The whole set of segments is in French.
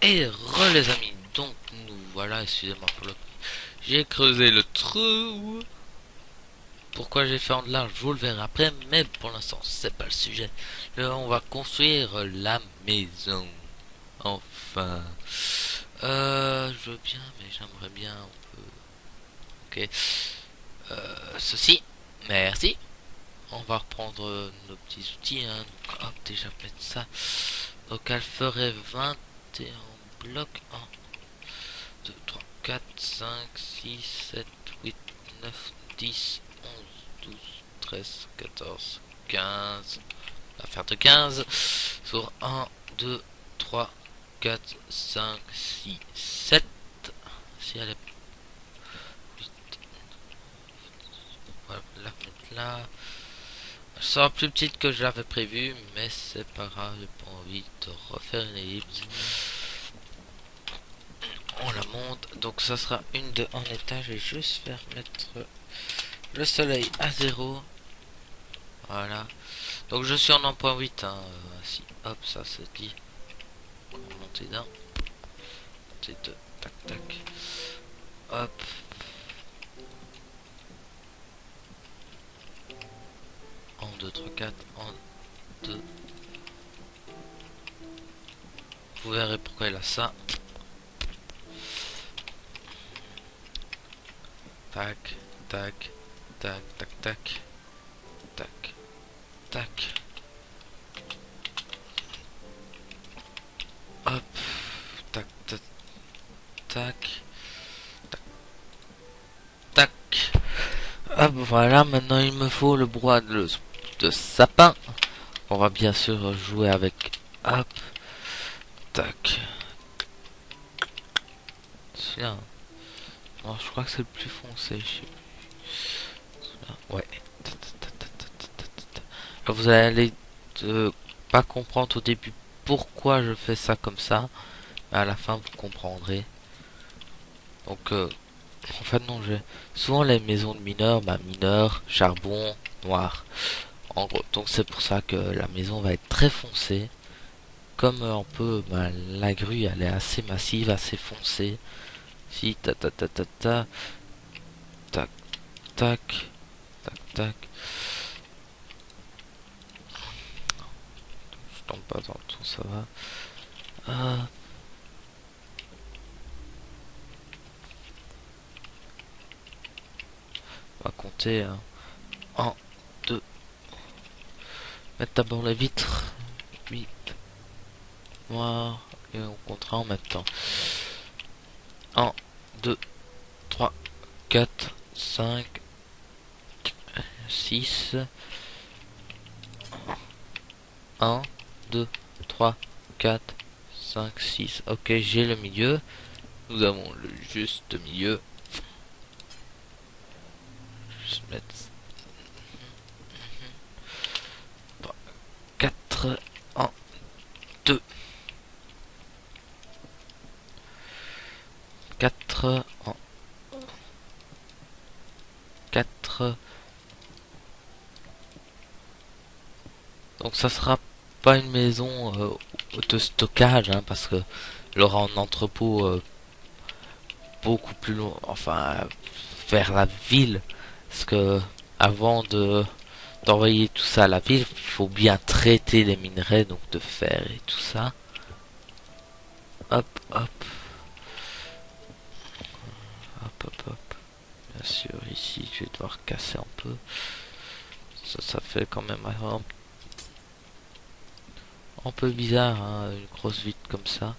Et les amis, donc nous voilà, excusez-moi pour le... J'ai creusé le trou. Pourquoi j'ai fait en large, je vous le verrai après, mais pour l'instant c'est pas le sujet. Là, on va construire la maison. Enfin. Je veux bien, mais j'aimerais bien un peu... Ok. Ceci. Merci. On va reprendre nos petits outils, hein. Donc, hop, déjà mettre ça. Donc elle ferait 21 blocs. 2, 3, 4, 5, 6, 7, 8, 9, 10, 11, 12, 13, 14, 15. On va faire de 15 sur 1, 2, 3, 4, 5, 6, 7. Si elle est 8, voilà, la remettre là. Elle sera plus petite que je l'avais prévu, mais c'est pas grave, j'ai pas envie de refaire une ellipse. On la monte, donc ça sera une de en étage et juste faire mettre le soleil à 0. Voilà. Donc je suis en 1.8, hein. Si, hop, ça c'est dit. On va monter d'un. Monter deux. Tac, tac. Hop. 1, 2, 3, 4. 1, 2. Vous verrez pourquoi il a ça. Tac, tac, tac, tac, tac. Tac, tac. Hop. Tac, tac, tac. Tac. Hop, voilà, maintenant il me faut le bois de sapin. On va bien sûr jouer avec. Hop. Tac. Celui-là. Non, je crois que c'est le plus foncé. Je sais plus. Ouais. Vous allez pas comprendre au début pourquoi je fais ça comme ça. Mais à la fin, vous comprendrez. Donc, en fait, non, j'ai souvent les maisons de mineurs, bah, mineurs, charbon, noir. En gros, donc c'est pour ça que la maison va être très foncée. Comme on peut, bah, la grue, elle est assez massive, assez foncée. Si, ta ta ta ta ta, tac, tac, tac, tac. Je tombe pas dans le trou, ça va. On va compter, hein. 1, 2. Mettre d'abord les vitres. 8. Noir. Et on comptera en même temps. 1, 2, 3, 4, 5, 6. 1, 2, 3, 4, 5, 6. Ok, j'ai le milieu. Nous avons le juste milieu. Juste mettre 4, 1, 2, 4, 1, 4. Donc ça sera pas une maison de stockage, hein, parce que il aura un entrepôt beaucoup plus long, enfin vers la ville, parce que avant de d'envoyer tout ça à la ville, il faut bien traiter les minerais, donc de fer et tout ça. Hop, hop, hop, hop, hop. Bien sûr, ici, je vais devoir casser un peu. Ça fait quand même un peu bizarre, hein, une grosse vitre comme ça.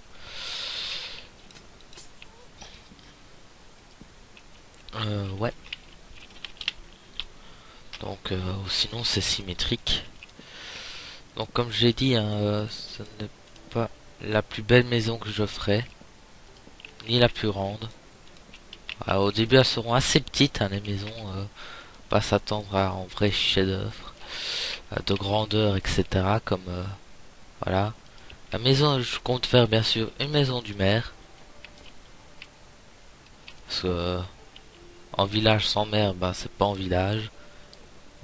Ouais. Donc, sinon, c'est symétrique. Donc, comme j'ai dit, hein, ce n'est pas la plus belle maison que je ferai, ni la plus grande. Au début, elles seront assez petites, hein, les maisons. Pas s'attendre à un vrai chef-d'œuvre, de grandeur, etc. Comme voilà. La maison, je compte faire bien sûr une maison du maire. Parce que en village sans maire, bah c'est pas en village.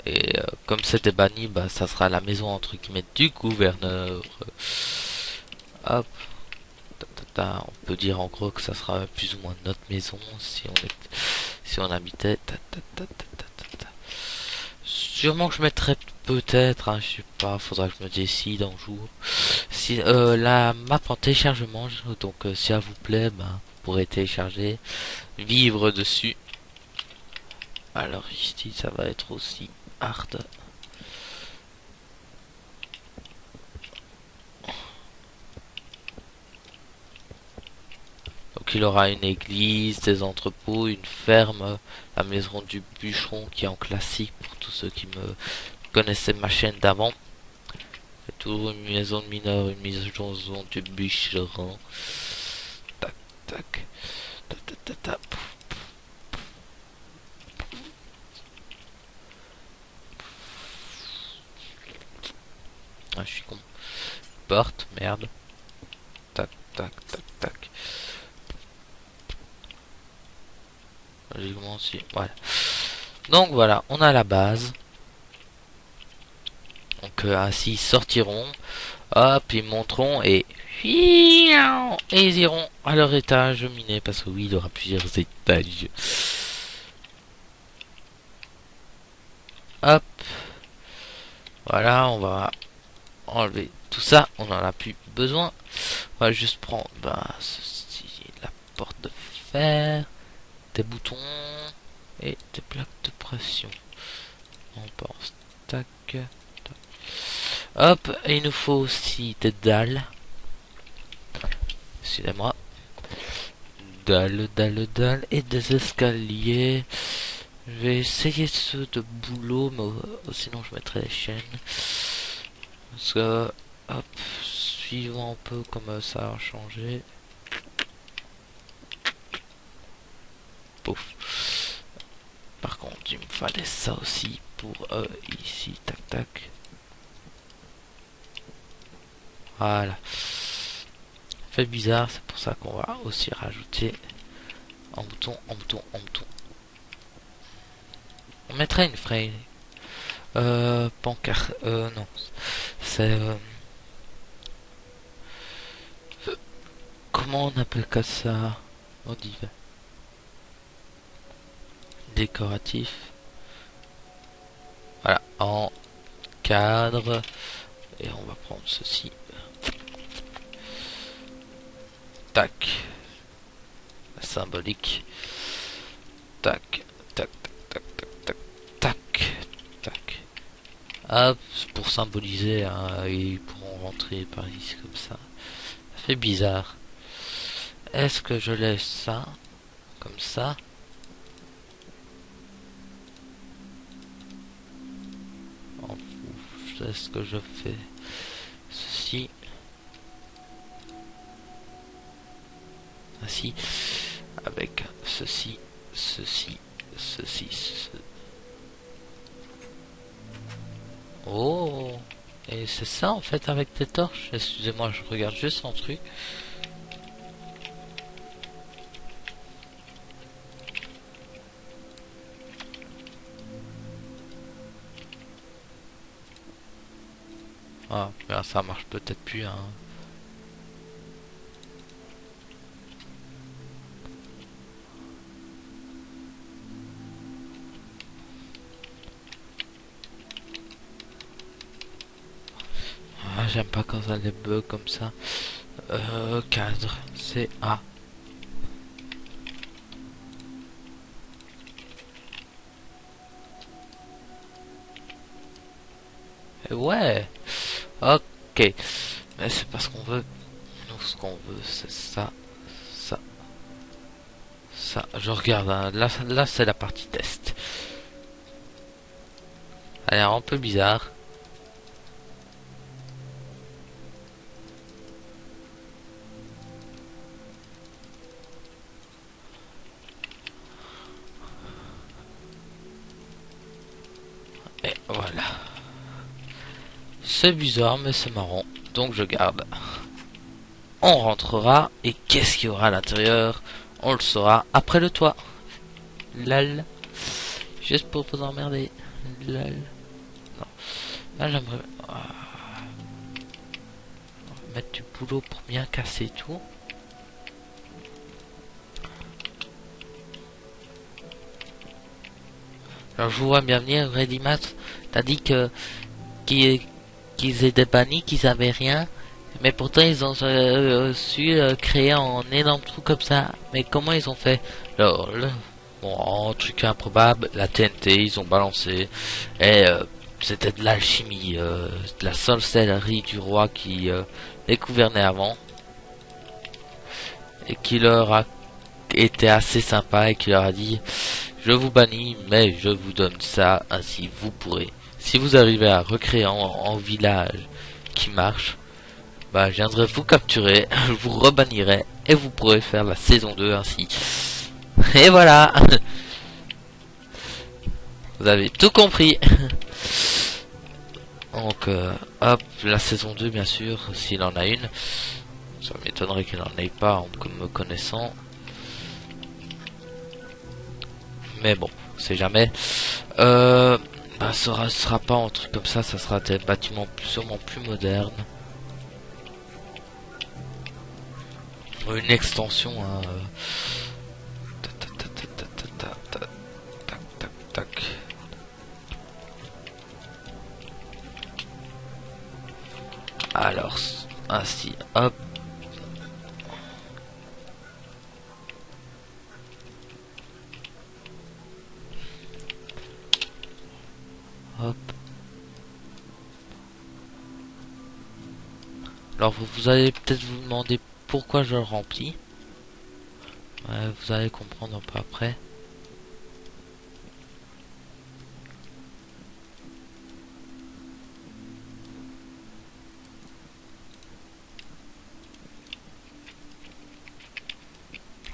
Et comme c'était banni, bah ça sera la maison entre guillemets du gouverneur. Hop. On peut dire en gros que ça sera plus ou moins notre maison si on habitait. Sûrement que je mettrais peut-être, hein, je sais pas, faudra que je me décide un jour. Si la map en téléchargement, donc si ça vous plaît, ben, vous pourrez télécharger, vivre dessus. Alors ici ça va être aussi hard. Donc il aura une église, des entrepôts, une ferme, la maison du bûcheron qui est en classique pour tous ceux qui me connaissaient ma chaîne d'avant. Toujours une maison de mineur, une maison du bûcheron. Tac tac. Ta, ta, ta, ta. Ah, je suis con. Porte, merde. Tac tac tac tac. J'ai commencé. Voilà. Donc voilà, on a la base. Donc ainsi ils sortiront. Hop, ils monteront et ils iront à leur étage miné parce que oui, il y aura plusieurs étages. Hop. Voilà, on va enlever tout ça. On en a plus besoin. On va juste prendre ceci, la porte de fer, des boutons et des plaques de pression. On pense. Tac. Hop, et il nous faut aussi des dalles. Excusez-moi. Dalles et des escaliers. Je vais essayer ceux de boulot, mais sinon je mettrai les chaînes. Parce que, hop, suivant un peu comme ça a changé. Pouf. Par contre, il me fallait ça aussi pour ici, tac tac. Voilà. Fait bizarre, c'est pour ça qu'on va aussi rajouter un bouton, un bouton, un bouton. On mettrait une frame. Pancarte. Non. C'est. Comment on appelle ça? On dit. Décoratif. Voilà. En cadre. Et on va prendre ceci. Tac. Symbolique. Tac. Tac. Tac. Tac. Tac. Tac. Hop, pour symboliser, hein, ils pourront rentrer par ici comme ça. Ça fait bizarre. Est-ce que je laisse ça comme ça? Est-ce que je fais ceci? Ainsi, avec ceci, ceci, ceci. Oh, et c'est ça en fait avec tes torches. Excusez-moi, je regarde juste un truc. Ah, mais ça marche peut-être plus, hein. Ah, j'aime pas quand ça les bugs comme ça. Cadre, c'est A. Ouais. Ok. Mais c'est parce qu'on veut. Nous, ce qu'on veut, c'est ça. Ça. Ça. Je regarde. Hein. Là c'est la partie test. Elle est un peu bizarre. Et voilà. C'est bizarre, mais c'est marrant. Donc je garde. On rentrera. Et qu'est-ce qu'il y aura à l'intérieur? On le saura après le toit. Lol. Juste pour vous emmerder. Lol. Non. Là j'aimerais mettre du boulot pour bien casser tout. Alors, je vous vois bien venir, Ready Max. T'as dit que qu'ils qu'ils étaient bannis, qu'ils avaient rien. Mais pourtant, ils ont su créer un énorme trou comme ça. Mais comment ils ont fait? Alors, bon, en truc improbable, la TNT, ils ont balancé. Et c'était de l'alchimie, de la sorcellerie du roi qui les gouvernait avant. Et qui leur a été assez sympa et qui leur a dit: je vous bannis, mais je vous donne ça, ainsi vous pourrez. Si vous arrivez à recréer en village qui marche, bah je viendrai vous capturer, je vous rebannirai et vous pourrez faire la saison 2 ainsi. Et voilà. Vous avez tout compris. Donc hop, la saison 2 bien sûr, s'il en a une. Ça m'étonnerait qu'il n'en ait pas en me connaissant. Mais bon, c'est jamais. Bah, ça sera pas un truc comme ça sera des bâtiments sûrement plus modernes. Une extension, hein. Tac. Alors, ainsi, hop. Hop. Alors vous allez peut-être vous demander pourquoi je le remplis. Ouais, vous allez comprendre un peu après.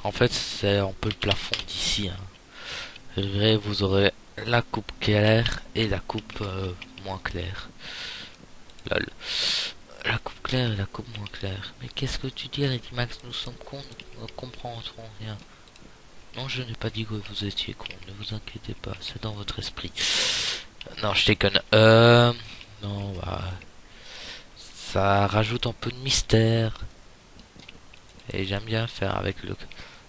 En fait, c'est un peu le plafond d'ici. Hein. Vous aurez la coupe claire et la coupe moins claire. Lol. La coupe claire et la coupe moins claire. Mais qu'est-ce que tu dis, Reddy Max? Nous sommes cons, nous ne comprendrons rien. Non, je n'ai pas dit que vous étiez con. Ne vous inquiétez pas, c'est dans votre esprit. Non, je déconne. Non, bah, ça rajoute un peu de mystère. Et j'aime bien faire avec le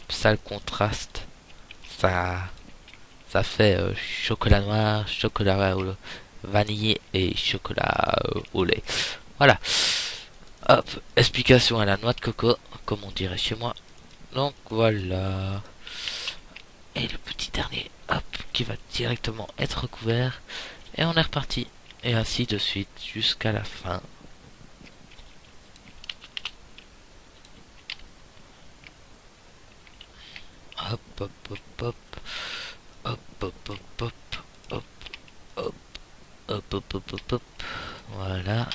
sale contraste. Ça fait chocolat noir, chocolat vanillé et chocolat au lait. Voilà. Hop, explication à la noix de coco, comme on dirait chez moi. Donc voilà. Et le petit dernier, hop, qui va directement être recouvert. Et on est reparti. Et ainsi de suite jusqu'à la fin. Hop, hop, hop, hop. Hop, hop, hop, hop. Hop, hop. Hop, hop, hop, hop, hop. Voilà.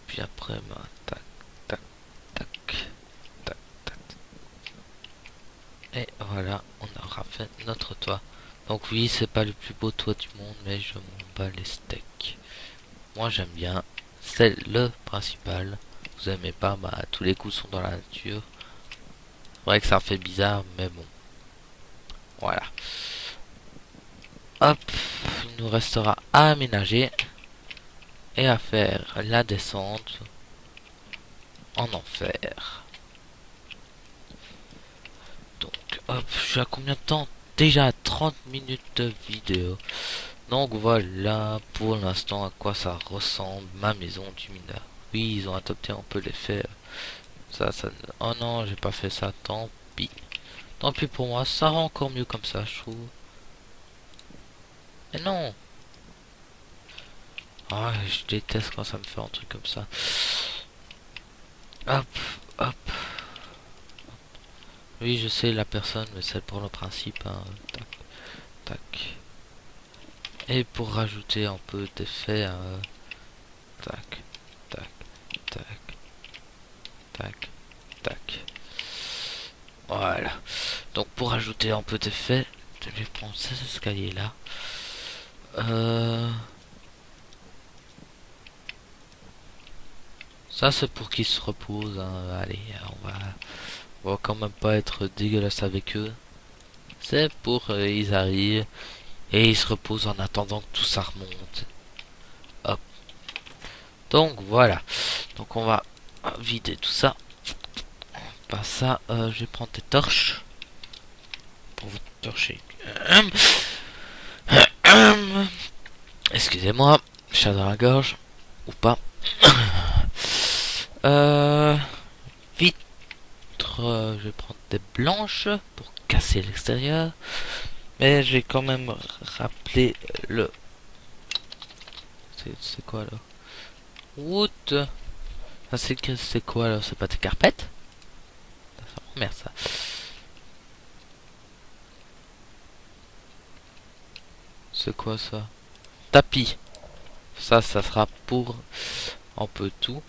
Puis après, bah, tac, tac, tac, tac, tac. Et voilà, on aura fait notre toit. Donc oui, c'est pas le plus beau toit du monde, mais je m'en bats les steaks. Moi j'aime bien, c'est le principal. Vous aimez pas, bah tous les coups sont dans la nature. C'est vrai que ça fait bizarre, mais bon. Voilà. Hop, il nous restera à aménager et à faire la descente en enfer. Donc hop, je suis à combien de temps? Déjà à 30 minutes de vidéo. Donc voilà pour l'instant à quoi ça ressemble ma maison du mineur. Oui, ils ont adopté un peu l'effet. Ça. Oh non, j'ai pas fait ça, tant pis. Tant pis pour moi, ça rend encore mieux comme ça, je trouve. Mais non. Ah, je déteste quand ça me fait un truc comme ça. Hop, hop. Oui, je sais la personne, mais c'est pour le principe. Hein. Tac, tac. Et pour rajouter un peu d'effet, tac, tac, tac, tac, tac. Voilà. Donc pour rajouter un peu d'effet, je vais prendre ces escaliers là. Ça c'est pour qu'ils se reposent. Hein. Allez, on va quand même pas être dégueulasse avec eux. C'est pour ils arrivent et ils se reposent en attendant que tout ça remonte. Hop. Donc voilà. Donc on va vider tout ça. Pas ça. Je vais prendre des torches pour vous torcher. Excusez-moi, chat dans la gorge, ou pas. Euh, Vitre, je vais prendre des blanches pour casser l'extérieur. Mais j'ai quand même rappelé le... C'est quoi là? Wood. Ah, c'est quoi là? C'est pas tes carpettes? Ça m'emmerde ça. C'est quoi ça? Tapis. Ça sera pour... On peut tout.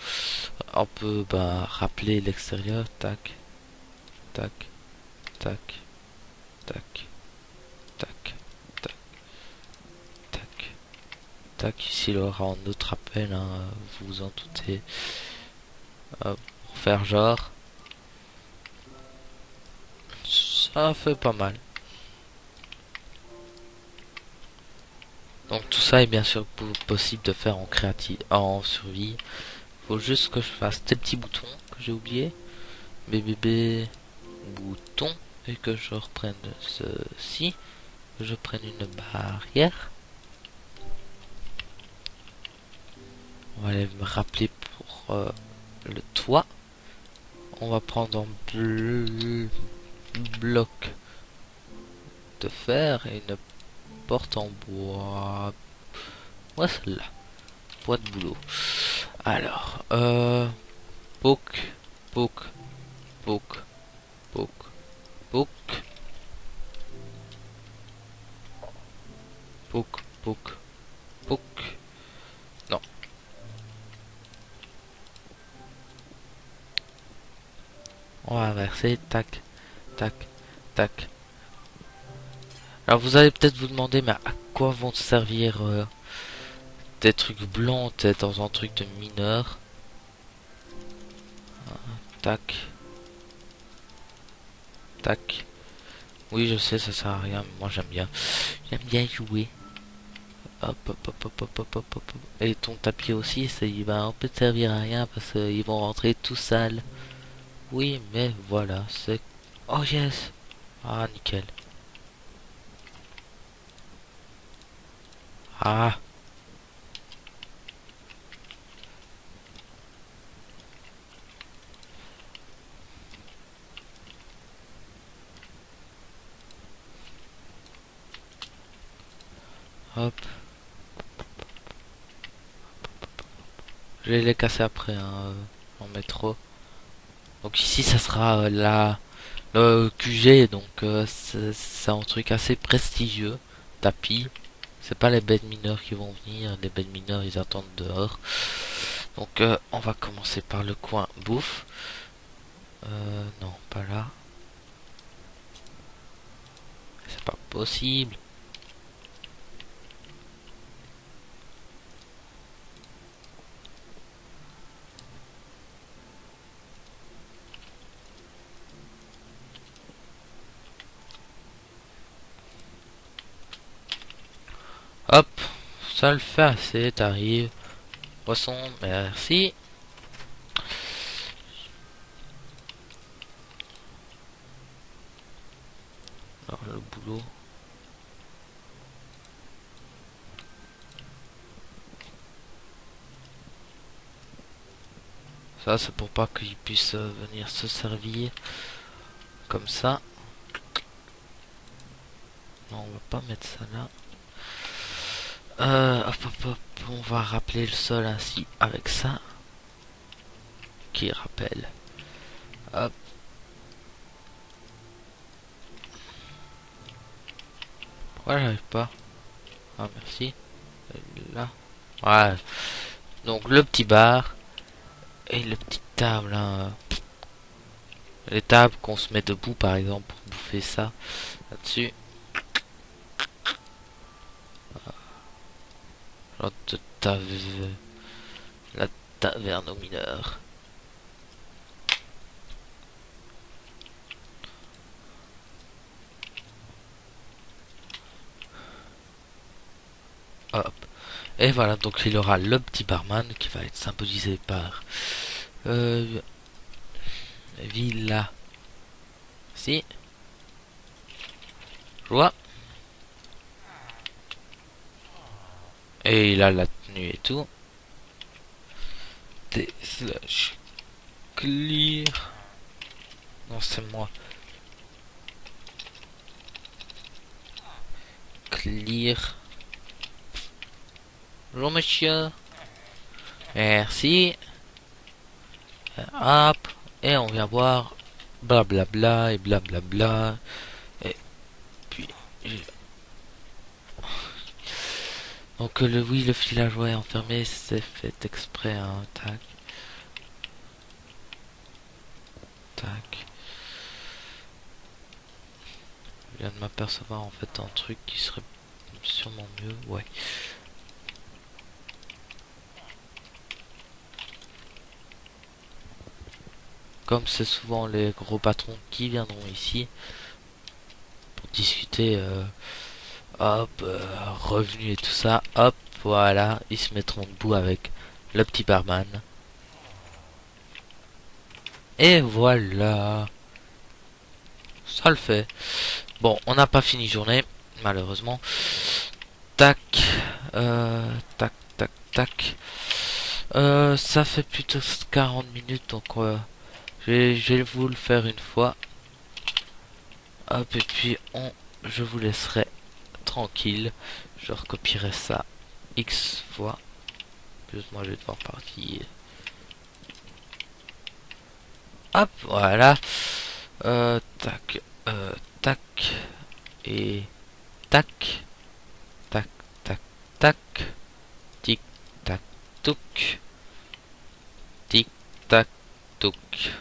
On peut bah, rappeler l'extérieur. Tac, tac, tac, tac, tac, tac, tac, tac. Ici il y aura un autre appel, hein, vous vous en doutez. Pour faire genre. Ça fait pas mal. Donc tout ça est bien sûr possible de faire en créatif, en survie. Faut juste que je fasse tes petits boutons que j'ai oublié. BBB bouton. Et que je reprenne ceci. Que je prenne une barrière. On va aller me rappeler pour le toit. On va prendre un bloc de fer et une porte en bois. Ouais, celle-là. Bois de boulot. Alors, poke, poke, poke, poke, poke, poke, poke, poke. Non. On va inverser. Tac, tac, tac. Alors vous allez peut-être vous demander, mais à quoi vont servir des trucs blancs, peut-être dans un truc de mineur. Tac. Tac. Oui, je sais, ça sert à rien, mais moi j'aime bien. J'aime bien jouer. Hop, hop, hop, hop, hop, hop, hop, hop. Et ton tapis aussi, ça il va un peu te servir à rien parce qu'ils vont rentrer tout sales. Oui, mais voilà, c'est... Oh yes. Ah, nickel. Ah. Hop. Je vais les casser après, hein, en métro. Donc ici, ça sera le QG, donc c'est un truc assez prestigieux. Tapis. C'est pas les bêtes mineurs qui vont venir, les bêtes mineurs ils attendent dehors. Donc on va commencer par le coin bouffe. Non, pas là. C'est pas possible. Hop, ça le fait assez, t'arrives. Poisson, merci. Alors le boulot. Ça c'est pour pas qu'ils puissent venir se servir. Comme ça. Non, on va pas mettre ça là. Hop, hop, hop. On va rappeler le sol ainsi avec ça. Qui rappelle. Hop. Pourquoi j'arrive pas? Ah merci. Là. Ouais. Donc le petit bar. Et le petit table. Hein. Les tables qu'on se met debout par exemple pour bouffer ça. Là-dessus. Genre de la taverne aux mineurs. Hop. Et voilà, donc il y aura le petit barman qui va être symbolisé par Villa. Si. Joie. Et il a la tenue et tout. T slash clear. Non, c'est moi. Clear. Bonjour monsieur. Merci. Hop. Et on vient voir. Blablabla et blablabla. Et puis. Donc oui, le villageois est enfermé. C'est fait exprès. Hein. Tac. Tac. Je viens de m'apercevoir en fait un truc qui serait sûrement mieux. Ouais. Comme c'est souvent les gros patrons qui viendront ici pour discuter hop revenus et tout ça, hop voilà, ils se mettront debout avec le petit barman. Et voilà, ça le fait. Bon, on n'a pas fini journée, malheureusement. Tac, tac, tac, tac. Ça fait plutôt 40 minutes, donc je vais vous le faire une fois. Hop, et puis je vous laisserai tranquille. Je recopierai ça X fois. Plus moi je vais devoir partir. Hop, voilà. Tac, tac. Et tac. Tac, tac, tac. Tic, tac, touc. Tic, tac, touc.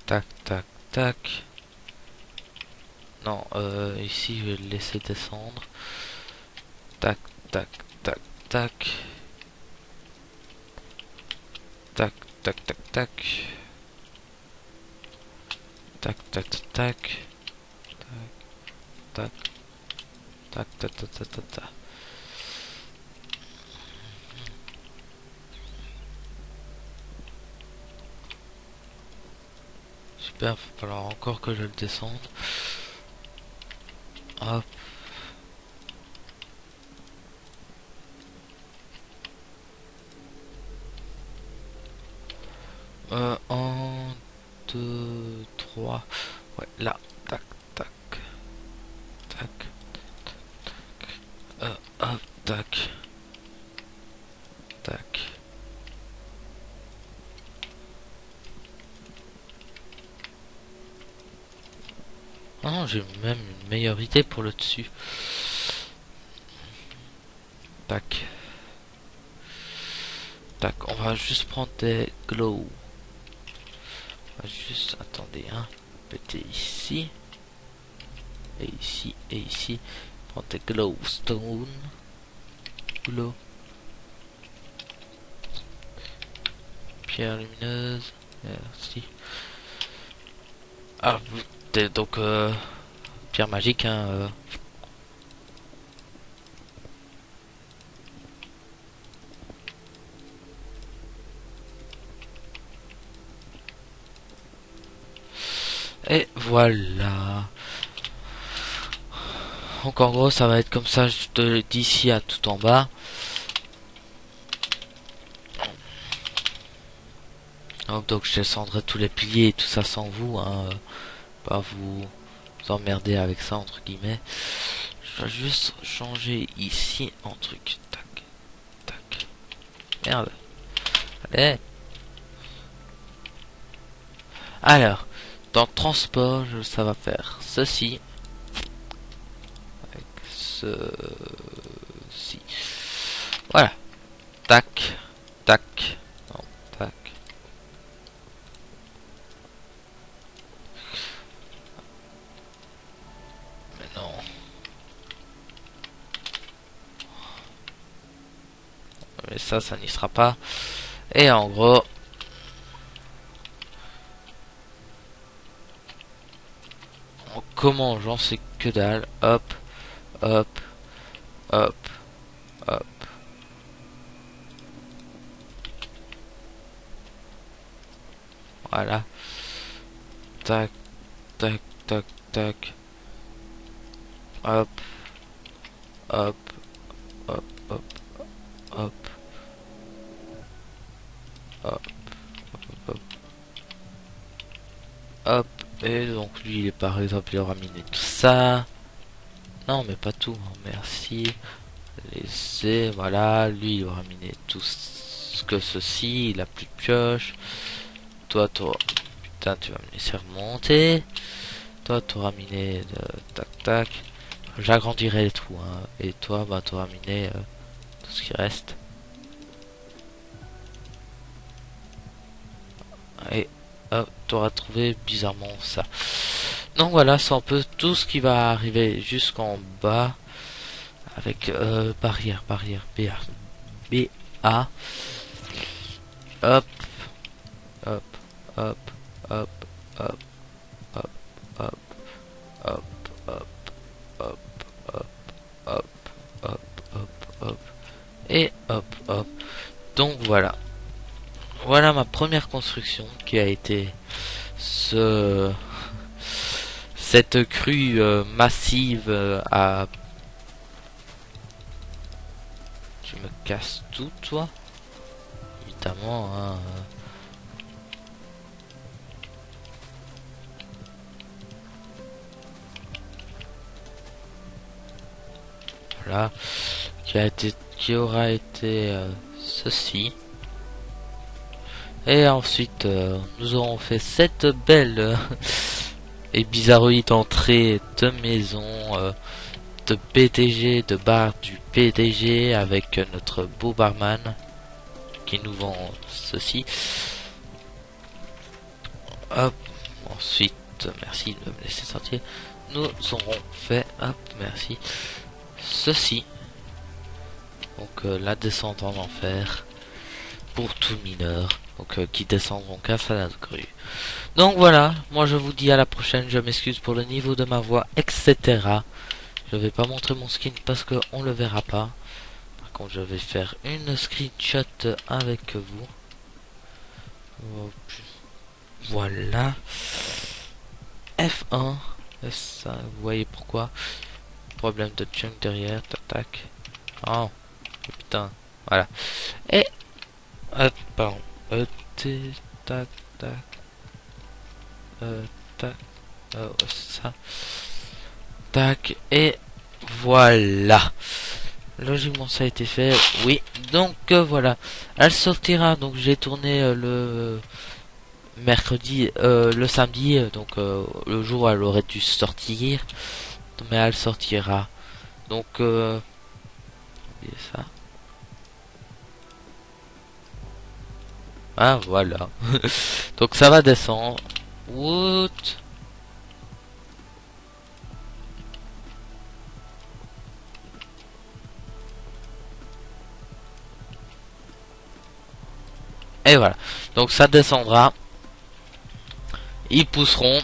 Tac, tac, tac. Non, ici je vais le laisser descendre. Tac, tac, tac, tac. Tac, tac, tac, tac. Tac, tac, tac, tac. Tac, tac, tac, tac, tac, tac, tac. Super, faut falloir encore que je le descende. Hop. Un, deux, trois. Ouais, là. Tac, tac. Tac. Hop, tac. Tac. Ah non, j'ai même une meilleure idée pour le dessus. Tac. Tac, on va juste prendre des glow. On va juste, attendez, hein. Péter ici. Et ici, et ici. Prendre des glowstone. Glow. Pierre lumineuse. Merci. Ah, donc, pierre magique, hein. Et voilà. Donc en gros ça va être comme ça d'ici à tout en bas. Donc je descendrai tous les piliers et tout ça sans vous, hein, pas vous emmerder avec ça entre guillemets. Je vais juste changer ici un truc. Tac, tac. Merde. Allez. Alors, dans transport, ça va faire ceci. Avec ceci. Voilà. Tac. Tac. Non, tac. Mais non. Mais ça n'y sera pas. Et en gros... Comment j'en sais que dalle. Hop. Hop. Hop. Hop. Voilà. Tac. Tac. Tac. Tac. Hop. Hop. Et donc lui, par exemple, il aura miné tout ça. Non, mais pas tout, hein, merci. Laissez, voilà, lui, il aura miné tout ce que ceci, il a plus de pioche. Toi, putain, tu vas me laisser remonter. Toi, tu auras miné tac tac. J'agrandirai les trous, hein. Et toi, bah, tu auras miné tout ce qui reste. Et hop, tu auras trouvé bizarrement ça. Donc voilà, c'est un peu tout ce qui va arriver jusqu'en bas. Avec barrière, BA. BA. Hop, hop, hop, hop, hop, hop, hop, hop, hop, hop, hop, hop, hop, hop, hop, et hop, hop. Donc voilà. Voilà ma première construction qui a été cette crue massive à... Tu me casses tout, toi? Évidemment, hein. Voilà. Qui aura été ceci. Et ensuite, nous aurons fait cette belle et bizarroïde entrée de maison de PDG, de bar du PDG avec notre beau barman qui nous vend ceci. Hop, ensuite, merci de me laisser sortir. Nous aurons fait, hop, merci, ceci. Donc la descente en enfer pour tout mineur. Donc qui descendront qu'à Salade Crue. Donc voilà, moi je vous dis à la prochaine. Je m'excuse pour le niveau de ma voix, etc. Je vais pas montrer mon skin parce que on le verra pas. Par contre, je vais faire une screenshot avec vous. Voilà. F1. Ça, vous voyez pourquoi. Problème de junk derrière. Tac. Oh, putain. Voilà. Et pardon. Tac tac. Tac. Ça. Tac. Et voilà. Logiquement ça a été fait. Oui. Donc voilà. Elle sortira. Donc j'ai tourné le mercredi, le samedi. Donc le jour où elle aurait dû sortir. Mais elle sortira. Donc ça. Ah voilà. Donc ça va descendre. What? Et voilà. Donc ça descendra. Ils pousseront.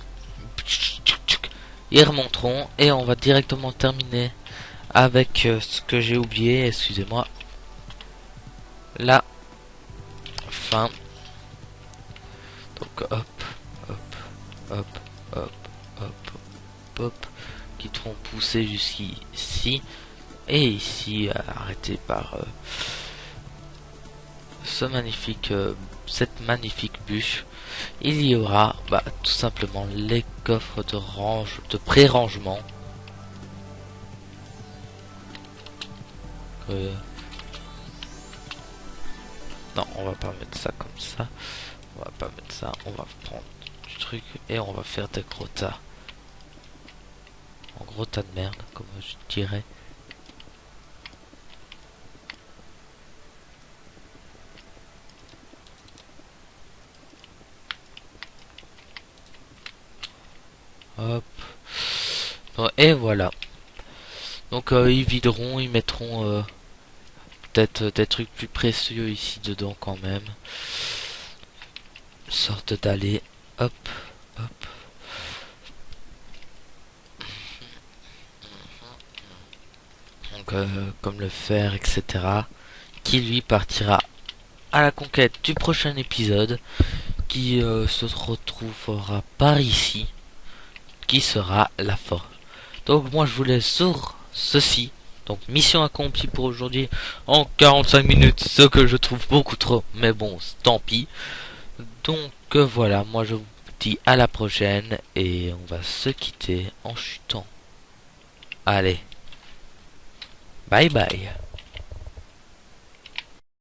Ils remonteront. Et on va directement terminer avec ce que j'ai oublié. Excusez-moi. La fin. Donc hop, hop, hop, hop, hop, hop, qui te font pousser jusqu'ici. Et ici, arrêté par ce magnifique, cette magnifique bûche, il y aura tout simplement les coffres de pré-rangement. Non, on va pas mettre ça comme ça. On va pas mettre ça. On va prendre du truc et on va faire des gros tas. En gros tas de merde, comme je dirais. Hop. Bon, et voilà. Donc ils videront, ils mettront peut-être des trucs plus précieux ici dedans quand même. Une sorte d'allée. Hop, hop. Donc comme le fer, etc. Qui lui partira à la conquête du prochain épisode. Qui se retrouvera par ici. Qui sera la forge. Donc moi je vous laisse sur ceci. Donc mission accomplie pour aujourd'hui en 45 minutes, ce que je trouve beaucoup trop, mais bon, tant pis. Donc voilà, moi je vous dis à la prochaine et on va se quitter en chutant. Allez, bye bye.